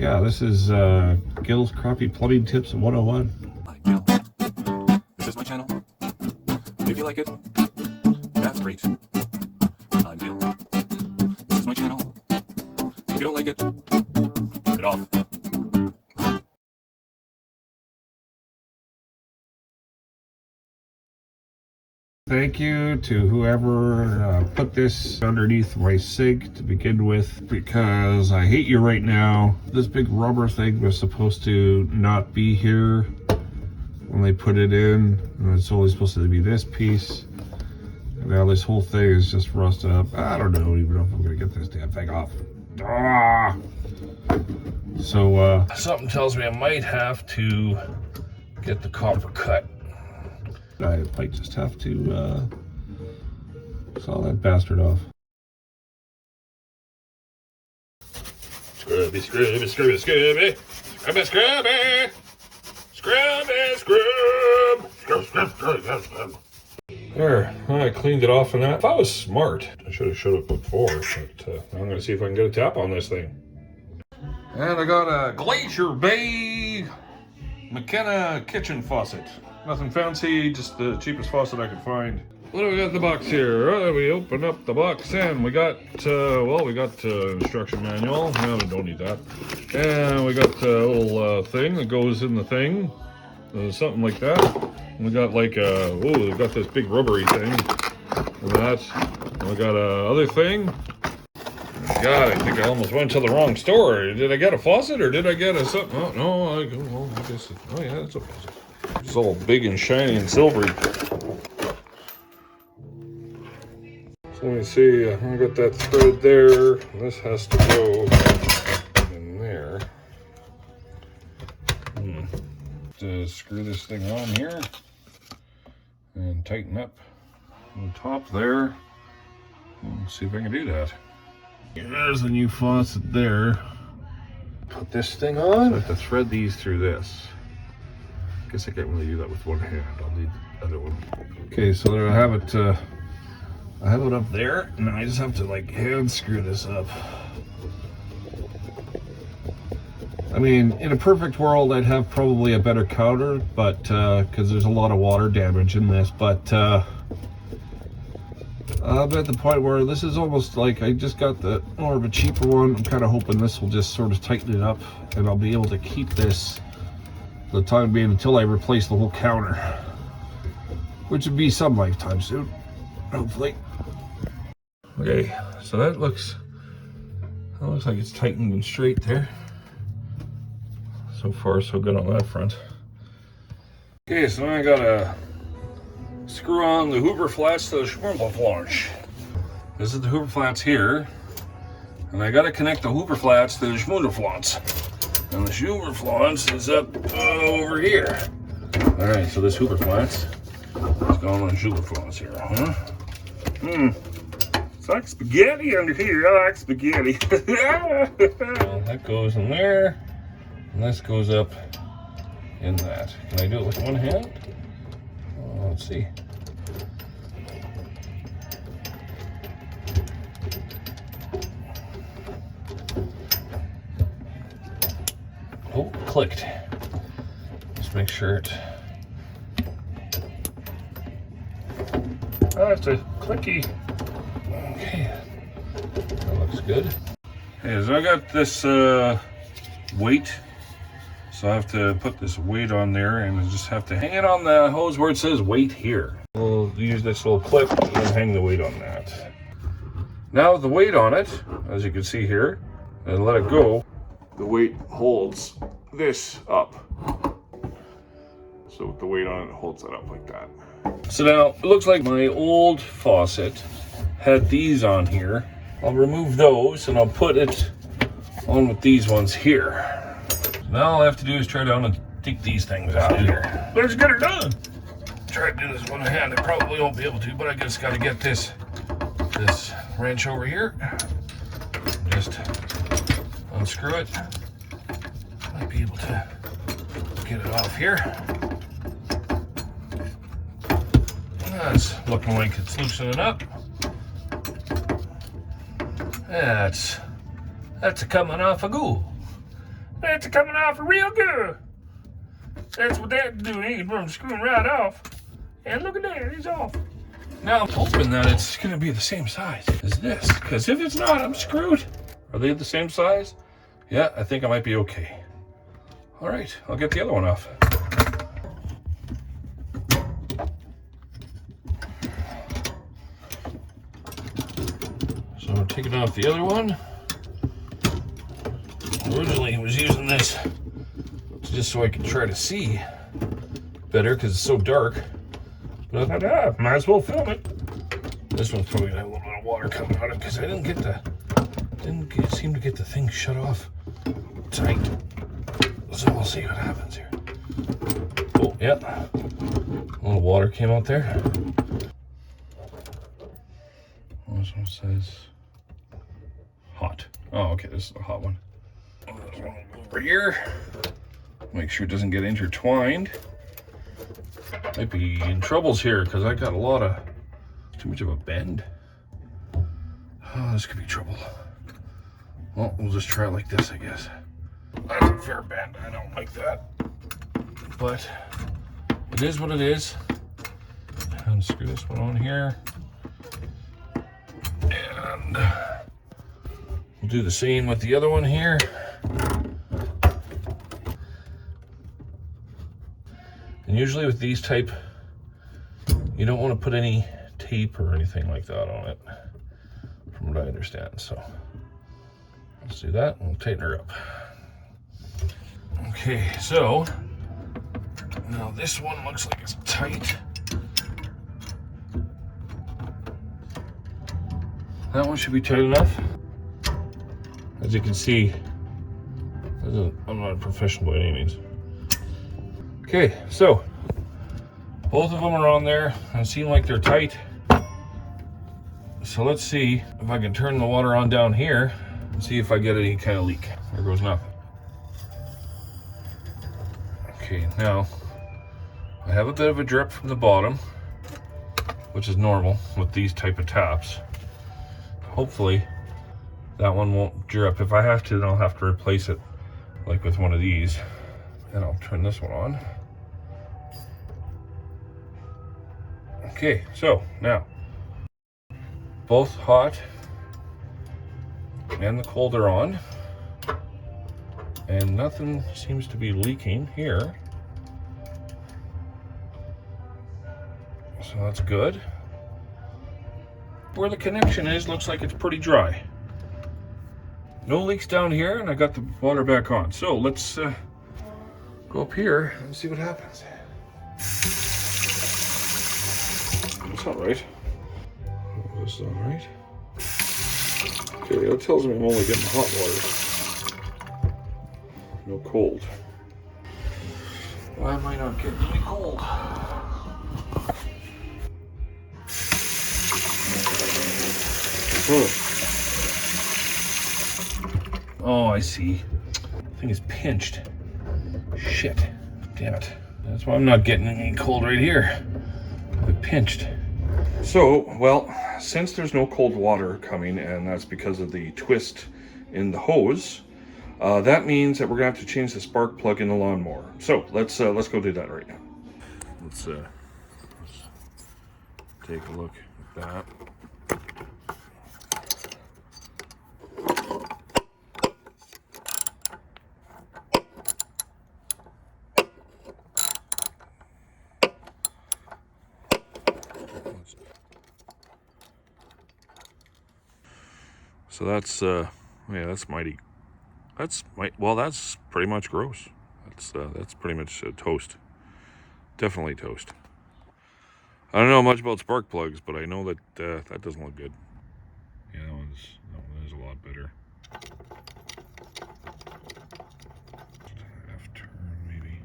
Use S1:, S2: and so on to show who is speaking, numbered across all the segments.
S1: Yeah, this is Gil's Crappie Plumbing Tips 101.
S2: Gil, this is my channel. If you like it, that's great. I'm Gil. This is my channel. If you don't like it, get off.
S1: Thank you to whoever put this underneath my sink to begin with, because I hate you right now. This big rubber thing was supposed to not be here when they put it in, and it's only supposed to be this piece. And now this whole thing is just rusted up. I don't know even if I'm gonna get this damn thing off. Ah! So something tells me I might have to get the copper cut. I might just have to saw that bastard off. Scrubby, scrubby, scrubby, scrubby, scrubby, scrubby, scrubby, scrub, scrub, scrub, scrub, scrub. There, I cleaned it off and that. That was smart. I should have showed it before, but I'm gonna see if I can get a tap on this thing. And I got a Glacier Bay McKenna kitchen faucet. Nothing fancy, just the cheapest faucet I could find. What do we got in the box here? We open up the box and we got, instruction manual. No, we don't need that. And we got a little thing that goes in the thing. Something like that. And we got like we got this big rubbery thing. And that. And we got a other thing. God, I think I almost went to the wrong store. Did I get a faucet or did I get a something? Oh, no, I guess oh yeah, that's a faucet. It's all big and shiny and silvery. So let me see, I got that thread there. This has to go in there. To screw this thing on here and tighten up the top there. Let's see if I can do that. There's the new faucet there. Put this thing on. So I have to thread these through this. Guess I can't really do that with one hand. I'll need the other one. Okay, so there I have it. I have it up there, and I just have to like hand screw this up. I mean, in a perfect world, I'd have probably a better counter, but because there's a lot of water damage in this. But I'm at the point where this is almost like I just got the more of a cheaper one. I'm kind of hoping this will just sort of tighten it up, and I'll be able to keep this the time being until I replace the whole counter, which would be some lifetime soon, hopefully. Okay, so that looks like it's tightened and straight there. So far, so good on that front. Okay, so now I gotta screw on the Hoover flats to the Schwimble flange. This is the Hoover flats here, and I gotta connect the Hoover flats to the Schwimble flats. And the Hoover flats is up over here. All right, so this Hoover flats is going on the Hoover flats here, huh? It's like spaghetti under here. I like spaghetti. Well, that goes in there, and this goes up in that. Can I do it with one hand? Oh, let's see. Oh, clicked. Just make sure it. Oh, it's a clicky. Okay, that looks good. Okay, so I got this weight, so I have to put this weight on there, and I just have to hang it on the hose where it says weight here. We'll use this little clip and then hang the weight on that. Now with the weight on it, as you can see here, and let it go, the weight holds this up. So with the weight on it, holds it up like that. So now it looks like my old faucet had these on here. I'll remove those and I'll put it on with these ones here. Now all I have to do is try to take these things out here. Let's get her done. Try to do this one hand. I probably won't be able to, but I just got to get this wrench over here. Just unscrew it. Might be able to get it off here. That's looking like it's loosening up. That's a coming off a go. That's coming off real good. That's what that's doing. It's screwing right off. And look at that, it's off. Now I'm hoping that it's gonna be the same size as this, because if it's not, I'm screwed. Are they the same size? Yeah, I think I might be okay. All right, I'll get the other one off. So I'm taking off the other one. Originally I was using this just so I could try to see better because it's so dark. But I thought, might as well film it. This one's probably gonna have a little bit of water coming out of it because I didn't seem to get the thing shut off tight. So we'll see what happens here. Oh, yeah. A little water came out there. This one says hot. Oh, okay, this is the hot one. There's one over here. Make sure it doesn't get intertwined. Might be in troubles here because I got a lot of too much of a bend. Oh, this could be trouble. Well, we'll just try it like this, I guess. That's a fair bend. I don't like that. But it is what it is. And screw this one on here. And we'll do the same with the other one here. And usually with these type, you don't want to put any tape or anything like that on it, from what I understand. So let's do that and we'll tighten her up. Okay, so now this one looks like it's tight. That one should be tight enough. As you can see, I'm not a professional by any means. Okay, so both of them are on there and seem like they're tight. So let's see if I can turn the water on down here and see if I get any kind of leak. There goes nothing. Okay, now I have a bit of a drip from the bottom, which is normal with these type of taps. Hopefully that one won't drip. If I have to, then I'll have to replace it like with one of these. And I'll turn this one on. Okay, so now both hot and the cold are on, and nothing seems to be leaking here, so that's good. Where the connection is looks like it's pretty dry. No leaks down here, and I got the water back on. So let's go up here and see what happens. That's not right. Oh, this is not right. Okay, that tells me I'm only getting hot water. No cold. Why am I not getting any cold? Oh, I see. The thing is pinched. Shit. Damn it. That's why I'm not getting any cold right here. I'm pinched. So, well, since there's no cold water coming, and that's because of the twist in the hose, that means that we're gonna have to change the spark plug in the lawnmower. So let's go do that right now. Let's take a look at that. So that's yeah, that's mighty. That's pretty much gross. That's pretty much toast. Definitely toast. I don't know much about spark plugs, but I know that that doesn't look good. Yeah, that one is a lot better. Half turn maybe.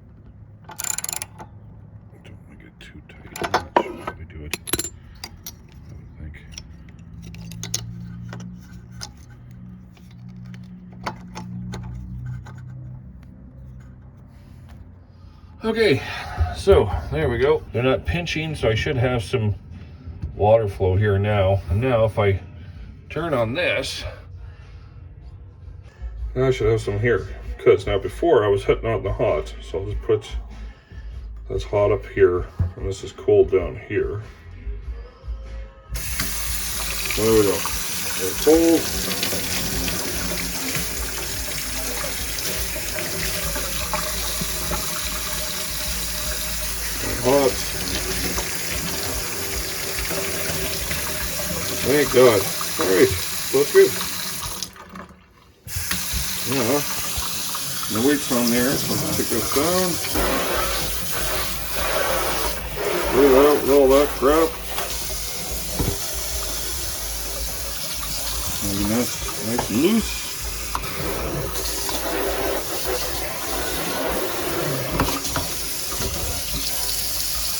S1: Don't want to get too tight. I'm not sure how to do it. I would think. Okay, so there we go. They're not pinching, so I should have some water flow here now. And now if I turn on this, I should have some here. because now before I was hitting on the hot, so I'll just put that's hot up here, and this is cold down here. There we go. They're cold. And hot. Thank God. Alright, so that's good. Yeah. The weight's on there, so I'll take this down. Spray it out with all that crap. Maybe nice and loose.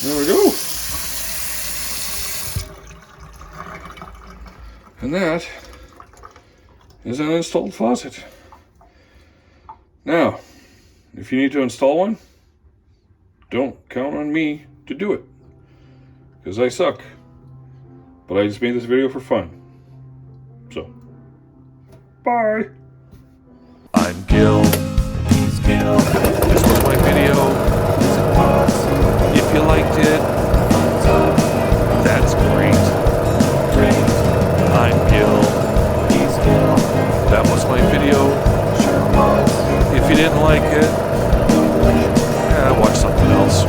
S1: There we go. And that is an installed faucet. Now, if you need to install one, don't count on me to do it, because I suck. But I just made this video for fun. So, bye.
S2: I'm Gil. He's Gil. This was my video. If you liked it, that's great. I'm Gil. He's Gil. That was my video. Sure was. If you didn't like it, watch something else.